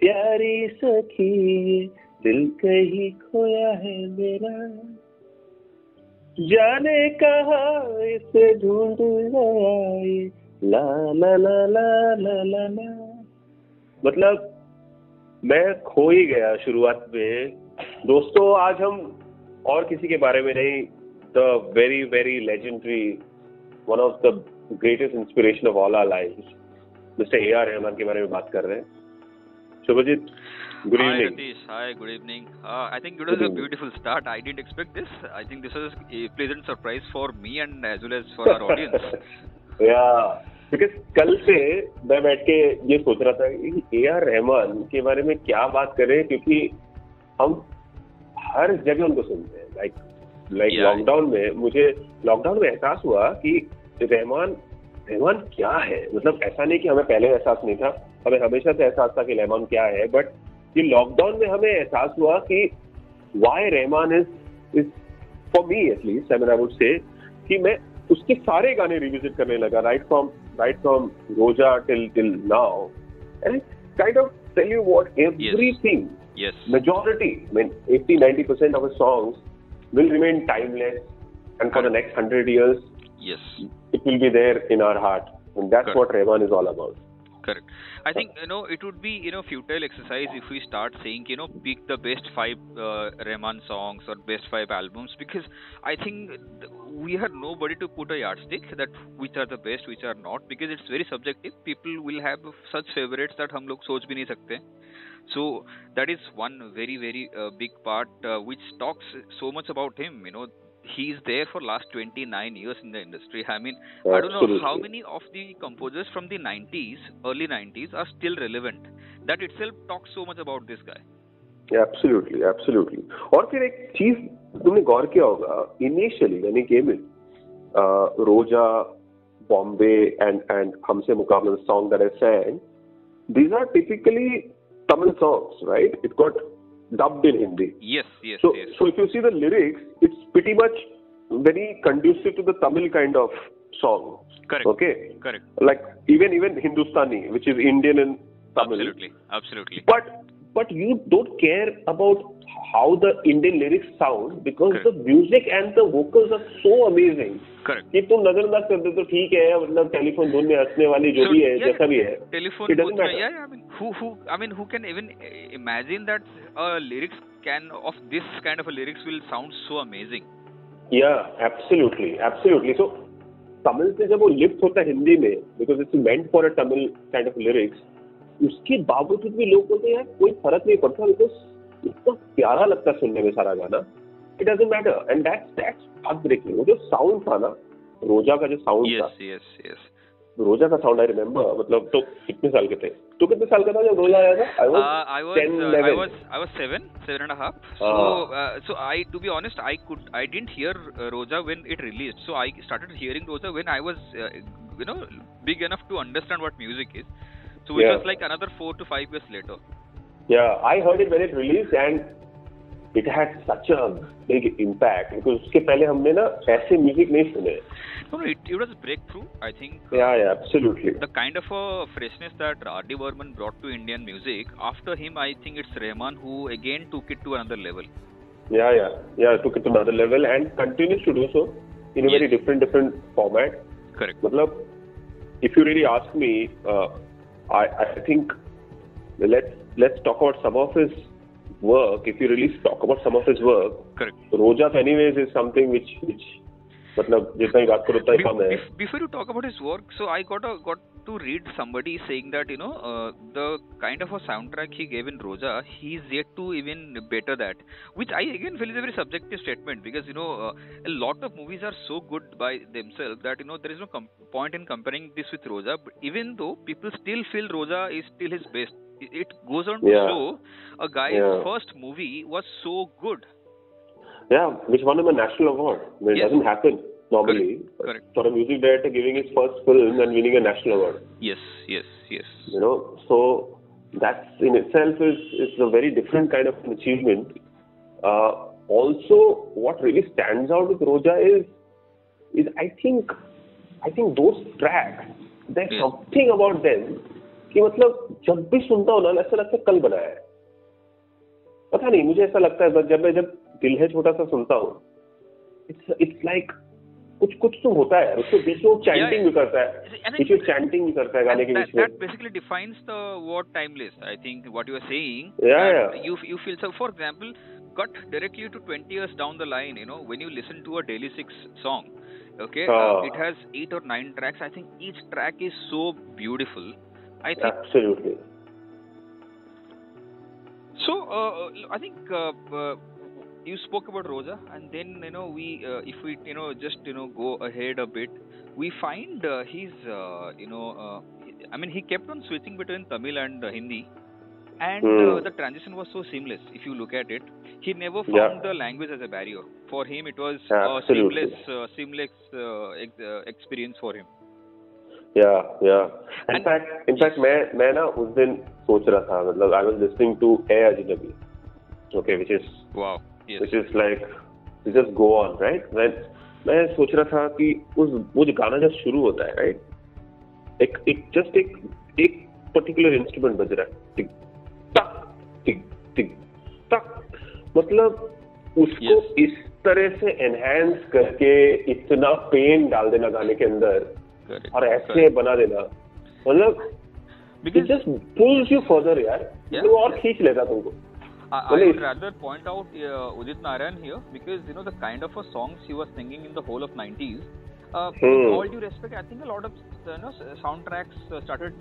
प्यारी सखी दिल कहीं खोया है मेरा, जाने कहाँ इसे ढूंढ आए, ला ला ला ला ला ला ला। मतलब मैं खो ही गया शुरुआत में। दोस्तों आज हम और किसी के बारे में नहीं, the very very legendary, one of the greatest inspiration of all our lives, mister AR Rahman के बारे में बात कर रहे हैं। Subhajit, good evening. Hi Ratish, hi, good evening. I think it was a beautiful start. I didn't expect this. I think this was a pleasant surprise for me and as well as for our audience. Yeah, because कल से मैं बैठ के ये सोच रहा था कि AR रहमान के बारे में क्या बात करें, क्योंकि हम हर जगह उनको सुनते हैं। लाइक लॉकडाउन में मुझे लॉकडाउन में एहसास हुआ कि रहमान क्या है। मतलब ऐसा नहीं कि हमें पहले एहसास नहीं था, हमें हमेशा से एहसास था कि रहमान क्या है, बट ये लॉकडाउन में हमें एहसास हुआ कि why Rahman is for me at least, I would say कि मैं उसके सारे गाने रिविजिट करने लगा, right from Roja till now, and kind of tell you what everything, majority, I mean 80-90% of his songs will remain timeless, and for the next 100 years, yes, it will be there in our heart, and that's what Rahman is all about. Correct. I think it would be futile exercise if we start saying pick the best 5 Rahman songs or best 5 albums, because I think we are nobody to put a yardstick that which are the best, which are not, because it's very subjective. People will have such favorites that हम लोग सोच भी नहीं सकते. So that is one very very big part which talks so much about him. He is there for last 29 years in the industry. I mean, I don't know how many of the composers from the 90s, early 90s are still relevant. That itself talks so much about this guy. Yeah, absolutely. और फिर एक चीज तुमने गौर किया होगा, initially when he came in, Roja, Bombay and हमसे मुकाबला, the song that I sang, these are typically Tamil songs, right? It got dubbed in Hindi. Yes. So if you see the lyrics, it's pretty much very conducive to the Tamil kind of song. Correct. Okay. Correct. Like even Hindustani, which is Indian and Tamil. Absolutely. But you don't care about how the Indian lyrics sound, because Correct. the music and the vocals are so amazing. Correct. कि तुम नजरअंदाज कर दे तो ठीक है, मतलब telephone धुन में हंसने वाली जो भी है, जैसा भी है, टेलीफोन धुन में, I mean, who can even imagine that lyrics of this kind of a lyrics will sound so amazing? Yeah, absolutely. So Tamil से जब वो लिफ्ट होता है हिंदी में, because it's meant for a Tamil kind of lyrics, उसके बावजूद भी लोग बोलते हैं यार कोई फर्क नहीं पड़ता, बिकॉज इतना प्यारा लगता है सुनने में सारा गाना. It doesn't matter, and that's heartbreaking. वो जो साउंड था ना, रोजा का जो साउंड था, yes. रोजा का साउंड आई रिमेम्बर. मतलब तो कितने साल के थे? तो कितने साल का था जब रोजा आया था? I was 7 and a half. So I, to be honest, I didn't hear Roja when it released. So I started hearing Roja when I was big enough to understand what music is. So it was like another 4 to 5 years later. Yeah, I heard it when it released, and it had such a big impact, because उसके पहले हमने ना ऐसे music नहीं सुने. No, it was a breakthrough, I think. Yeah, absolutely. The kind of a freshness that R.D. Burman brought to Indian music, after him, I think it's Rahman who again took it to another level. Yeah, took it to another level and continues to do so in a very different format. Correct. मतलब, if you really ask me, I think let's talk about some of his work. If you really talk about some of his work, correct. Roja anyways is something which मतलब जितना ही बात करो उतना ही कम है. Before you talk about his work, so I got to read somebody saying that the kind of a soundtrack he gave in Roja, he's yet to even better that, which I again feel is a very subjective statement, because a lot of movies are so good by themselves that there is no point in comparing this with Roja. But even though people still feel Roja is still his best, it goes on to show a guy's first movie was so good. Yeah, which won him a national award. I mean, it doesn't happen normally. Correct. For a music director giving his first film and winning a national award. Yes. So that in itself is a very different kind of an achievement. Also, what really stands out with Roja is I think those tracks, there's something about them कि मतलब जब भी सुनता हूँ ना ऐसा लगता है कल बनाया है। पता नहीं, मुझे ऐसा लगता है जब दिल है छोटा सा सुनता हूँ, इट्स लाइक कुछ कुछ तो होता है यार, उसके बीच में चैंटिंग भी करता है, बीच में चैंटिंग भी करता है गाने के बीच में। That basically defines the word timeless. I think what you are saying. Yeah. You feel so. For example, cut directly to 20 years down the line. When you listen to a Daily Six song, okay, it has 8 or 9 tracks. I think each track is so beautiful. I think absolutely. So I think. You spoke about Rosa, and then we if we just go ahead a bit, we find he's I mean, he kept on switching between Tamil and Hindi, and the transition was so seamless. If you look at it, he never found the language as a barrier. For him, it was a seamless experience for him. Yeah. In fact, मैं ना उस दिन सोच रहा था, मतलब I was listening to AR Rahman, okay, which is wow. Yes. Which is like you just go on, right? मैं सोच रहा था कि वो जो गाना जब शुरू होता है, right? एक पर्टिकुलर इंस्ट्रूमेंट बज रहा है, टिक टक टिक टिक टक, मतलब उसको इस तरह से एनहांस करके इतना पेन डाल देना गाने के अंदर और ऐसे बना देना, मतलब it just pulls you further यार, वो और खींच लेता तुमको। I would rather point out Udit Narayan here, because the kind of songs he was singing in the whole of 90s. With all due respect, I think a lot of soundtracks started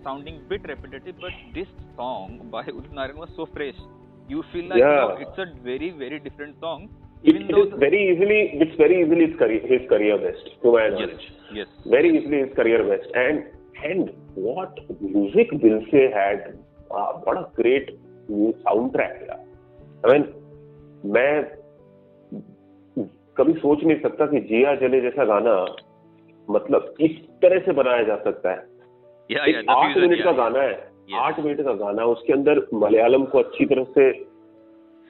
sounding a bit repetitive, but this song by Udit Narayan was so fresh. You feel like it's a very, very different song. It's very easily his career best, to my knowledge. Yes. Very easily his career best. And what music Dilse had, what a great sound-track यार। I mean, मैं कभी सोच नहीं सकता कि जिया जले जैसा गाना मतलब इस तरह से बनाया जा सकता है। 8 मिनट का गाना है, 8 मिनट का गाना, उसके अंदर मलयालम को अच्छी तरह से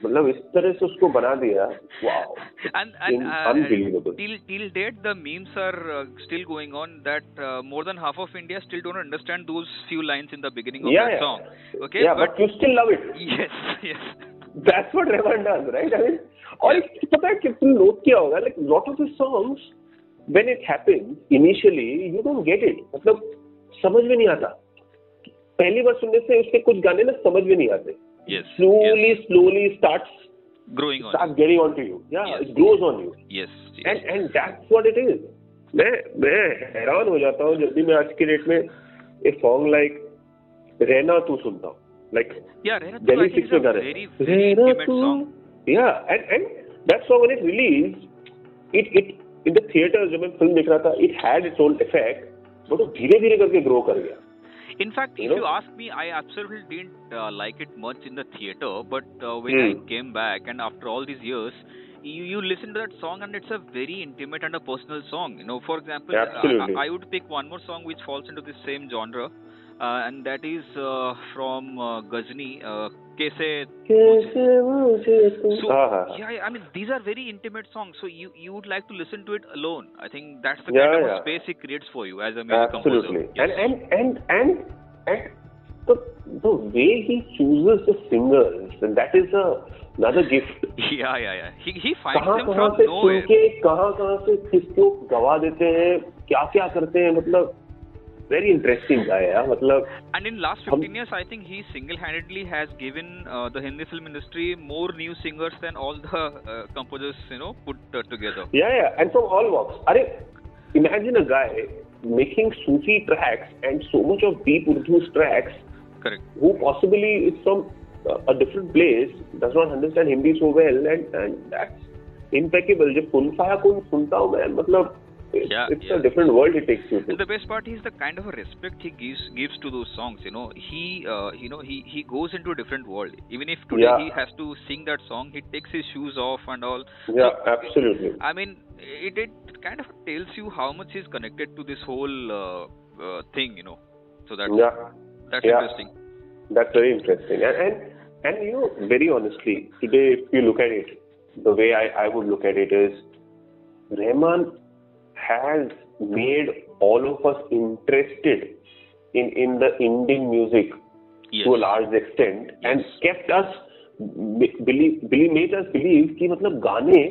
मतलब इस तरह से उसको बना दिया। Wow, unbelievable. Till date the memes are still going on that more than half of India still don't understand those few lines in the beginning of that song. Okay, but you still love it. Yes. That's what Rahman does, right? I mean, और पता है कि तुम note किया होगा, like lot of his songs when it happens initially you don't get it, मतलब समझ में नहीं आता। पहली बार सुनने से उसके कुछ गाने ना समझ में नहीं आते। Slowly starts getting onto you. It grows on you. Yes. And that's what it is. मैं हैरान हो जाता हूँ जब भी मैं आज की डेट में एक सॉन्ग लाइक रहना तू सुनता हूँ, like Delhi Six में गाना रहना तू, and that song when it released, it in the theater जब मैं फिल्म देख रहा था, it had its own effect, but वो धीरे धीरे करके grow कर गया। In fact, if you ask me, I absolutely didn't like it much in the theater, but when I came back and after all these years, you listen to that song and it's a very intimate and a personal song. For example, I would pick one more song which falls into the same genre, and that is from Ghazni, Kaise So, I mean, these are very intimate songs, so you would like to listen to it alone. I think that's the kind of space it creates for you as a music composer. Yes. And the way he chooses the singers, and that is another gift. Yeah. He finds them from nowhere. कहाँ से किसको गवा देते हैं, क्या करते हैं, मतलब very interesting guy, मतलब. And in last 15 years, I think he single-handedly has given the Hindi film industry more new singers than all the composers, put together. Yeah, and from all walks. Imagine a guy making Sufi tracks and so much of deep Urdu tracks. Correct. Who possibly is from a different place, does not understand Hindi so well, and that's impeccable. जब कुन फाया कुन सुनता हूँ मैं, मतलब. It's a different world it takes you to. And the best part is the kind of a respect he gives to those songs. He goes into a different world. Even if today he has to sing that song, he takes his shoes off and all. Yeah, so, absolutely. I mean, it kind of tells you how much he's connected to this whole thing. So that's interesting. That's very interesting. And very honestly, today if you look at it, the way I would look at it is, Rahman has made all of us interested in the Indian music to a large extent and kept us made us believe कि मतलब गाने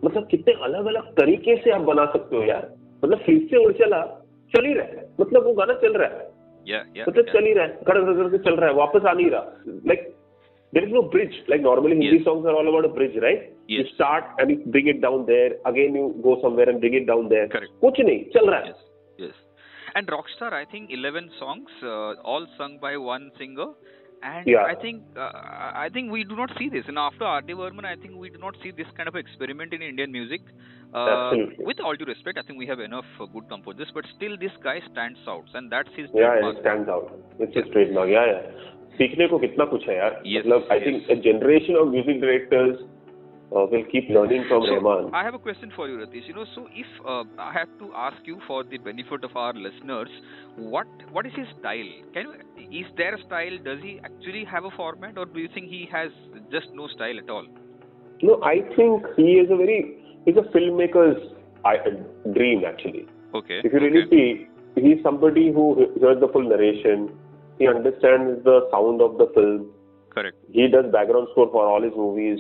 मतलब कितने अलग अलग तरीके से आप बना सकते हो यार. मतलब फिर से उड़ चला चल ही रहा है, मतलब वो गाना चल रहा है, मतलब चल ही रहा है, करके चल रहा है, वापस आ नहीं रहा. Like there is no bridge. Like normally Hindi songs are all about a bridge, right? You start and you bring it down there, again you go somewhere and bring it down there. Correct. कुछ नहीं चल रहा है. Yes. And Rockstar, I think 11 songs, all sung by one singer. And I think we do not see this. And after R.D. Burman, I think we do not see this kind of experiment in Indian music. Absolutely. With all due respect, I think we have enough good composers, but still this guy stands out, and that's his trademark. Yeah, it stands out. It's his trademark. Yeah. सीखने को कितना कुछ है यार. मतलब I think a generation of music directors will keep learning from Rahman. I have a question for you, Ratish. So if I have to ask you for the benefit of our listeners, what is his style? Is there a style? Does he actually have a format, or do you think he has just no style at all? No, I think he's a filmmaker's dream actually. Okay. If you really see, he's somebody who hears the full narration. He understands the sound of the film. Correct. He does background score for all his movies.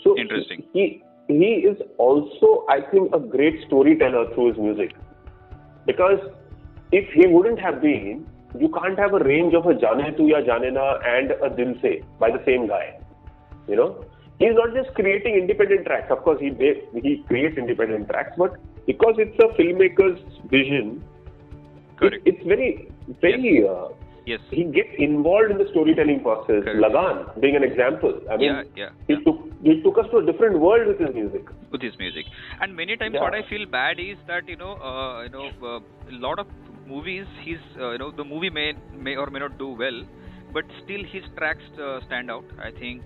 So interesting. He is also, I think, a great storyteller through his music. Because if he wouldn't have been, you can't have a range of a Jaane Tu Ya Jaane Na and a Dil Se by the same guy. He's not just creating independent tracks. Of course, he creates independent tracks, but because it's a filmmaker's vision, it's very, very. Yes. He gets involved in the storytelling process. Correct. Lagan being an example. I mean, he took us to a different world with his music. And many times what I feel bad is that a lot of movies, the movie may or may not do well, but still his tracks stand out. I think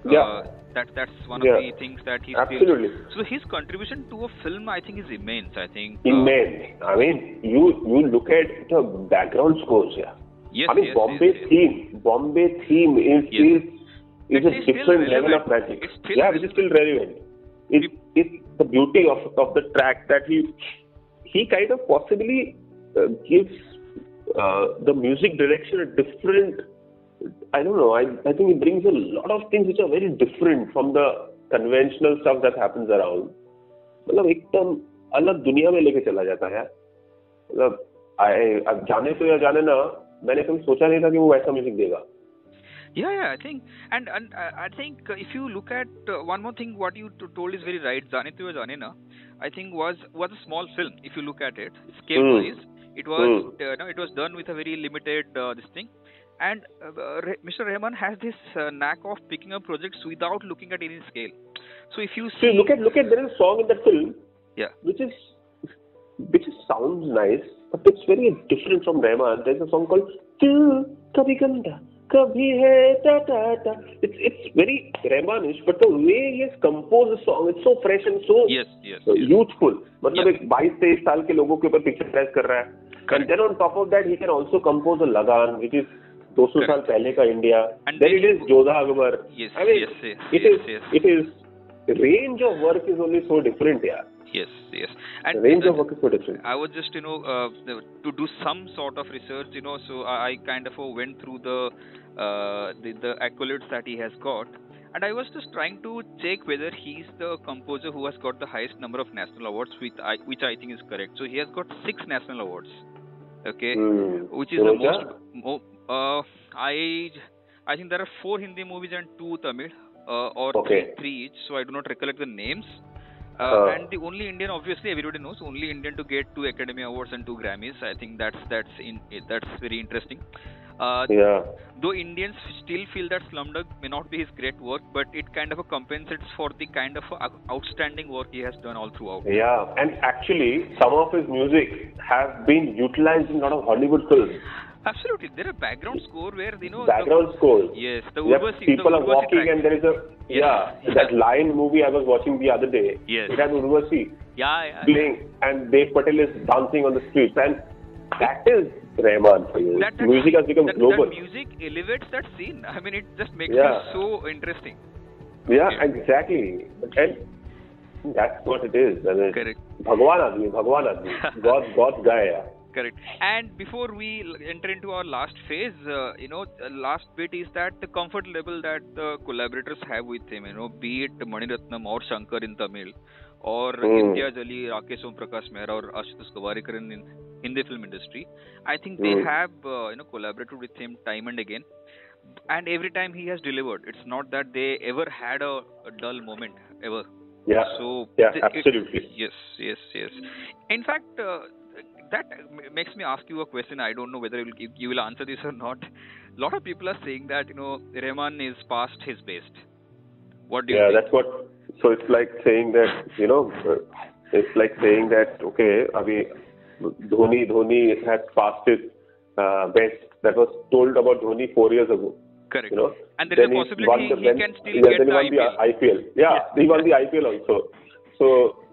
that's one of the things that he absolutely. So his contribution to a film, I think, is immense. I think immense. I mean, you look at the background scores. Yes, I mean, Bombay theme is a different level of magic. Which is still relevant. It's the beauty of the track that he kind of possibly gives the music direction a different. I don't know. I think it brings a lot of things which are very different from the conventional stuff that happens around. मतलब एकदम अलग दुनिया में लेके चला जाता है. मतलब अब जाने तो या जाने ना. मैंने कभी सोचा नहीं था कि वो ऐसा म्यूजिक देगा. I think and I think if you look at one more thing, what you told is very right. Jaane Tu Ya Jaane Na, I think was a small film. If you look at it, scale wise, it was it was done with a very limited this thing. And Mr. Rahman has this knack of picking up projects without looking at any scale. So if you see, look at there is a song in that film, which sounds nice, but it's very different from Rahman. There's a song called Tu Kabhi Ganda Kabhi Hai Ta Ta Ta. It's very Rahmanish, but the way he has composed the song, it's so fresh and so youthful. मतलब एक 22-23 साल के लोगों के ऊपर picturize कर रहा है. And then on top of that, he can also compose a Lagan, which is 200 साल पहले का India. And then it is Jodha Akbar. I mean, it is the range of work is only so different, Yes. And the range of work is so different. I was just, to do some sort of research, so I kind of went through the accolades that he has got, and I was just trying to check whether he's the composer who has got the highest number of national awards, which I think is correct. So he has got 6 national awards. Okay, which is the most. I think there are 4 Hindi movies and 2 Tamil, or 3 each. So I do not recollect the names. And the only Indian, obviously everybody knows, only Indian to get 2 Academy Awards and 2 Grammys. I think that's very interesting. Though Indians still feel that Slumdog may not be his great work, but it kind of compensates for the kind of outstanding work he has done all throughout. Yeah, and actually some of his music have been utilized in a lot of Hollywood films. Absolutely, there are background score where background score. Yes, the Urvashi. People are walking track. And there is that Lion movie I was watching the other day. Yes. It has Urvashi playing, and Dev Patel is dancing on the streets, and that is Rahman for you. Music has become global. That music elevates that scene. I mean, it just makes it so interesting. Yeah, exactly. And that's what it is. I mean, correct. Bhagwan Admi, God's guy. Correct. And before we enter into our last phase, last bit is that the comfort level that the collaborators have with him, be it Maniratnam or Shankar in Tamil, or Imtiaz Ali, Rakesh Om Prakash Mehra, or Ashutosh Gawariker in Hindi film industry. I think they have, collaborated with him time and again. And every time he has delivered. It's not that they ever had a dull moment, ever. Yeah. So absolutely. Yes. In fact, that makes me ask you a question. I don't know whether you will answer this or not. A lot of people are saying that Rahman is past his best. What do you think? That's what. So it's like saying that okay, Dhoni has passed his best. That was told about Dhoni 4 years ago. Correct. And there is a possibility he can still get the IPL. He won the IPL also. So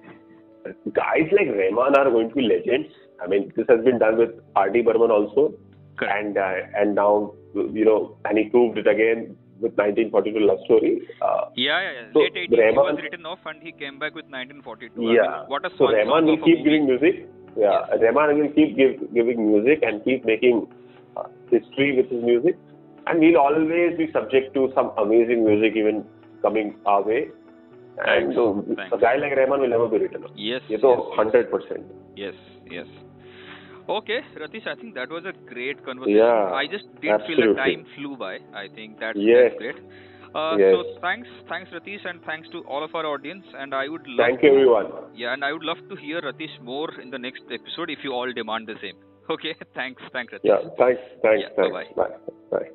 guys like Rahman are going to be legends. I mean, this has been done with R.D. Burman also. Correct. And now, and he proved it again with 1942 Love Story. So late 80s he was written off and he came back with 1942. Yeah. I mean, what a so Rahman will keep giving music. Yeah. Yes. Rahman will keep giving music and keep making history with his music. And we'll always be subject to some amazing music even coming our way. And a guy like Rahman will never be written off. Yes. 100%. Yes. Okay, Ratish, I think that was a great conversation. Yeah, I just didn't feel the time flew by. I think that's great. Yes. So thanks Ratish, and thanks to all of our audience. And I would love Thank you, everyone. Yeah, and I would love to hear Ratish more in the next episode if you all demand the same. Okay, thanks Ratish. Yeah, thanks. Bye. Bye.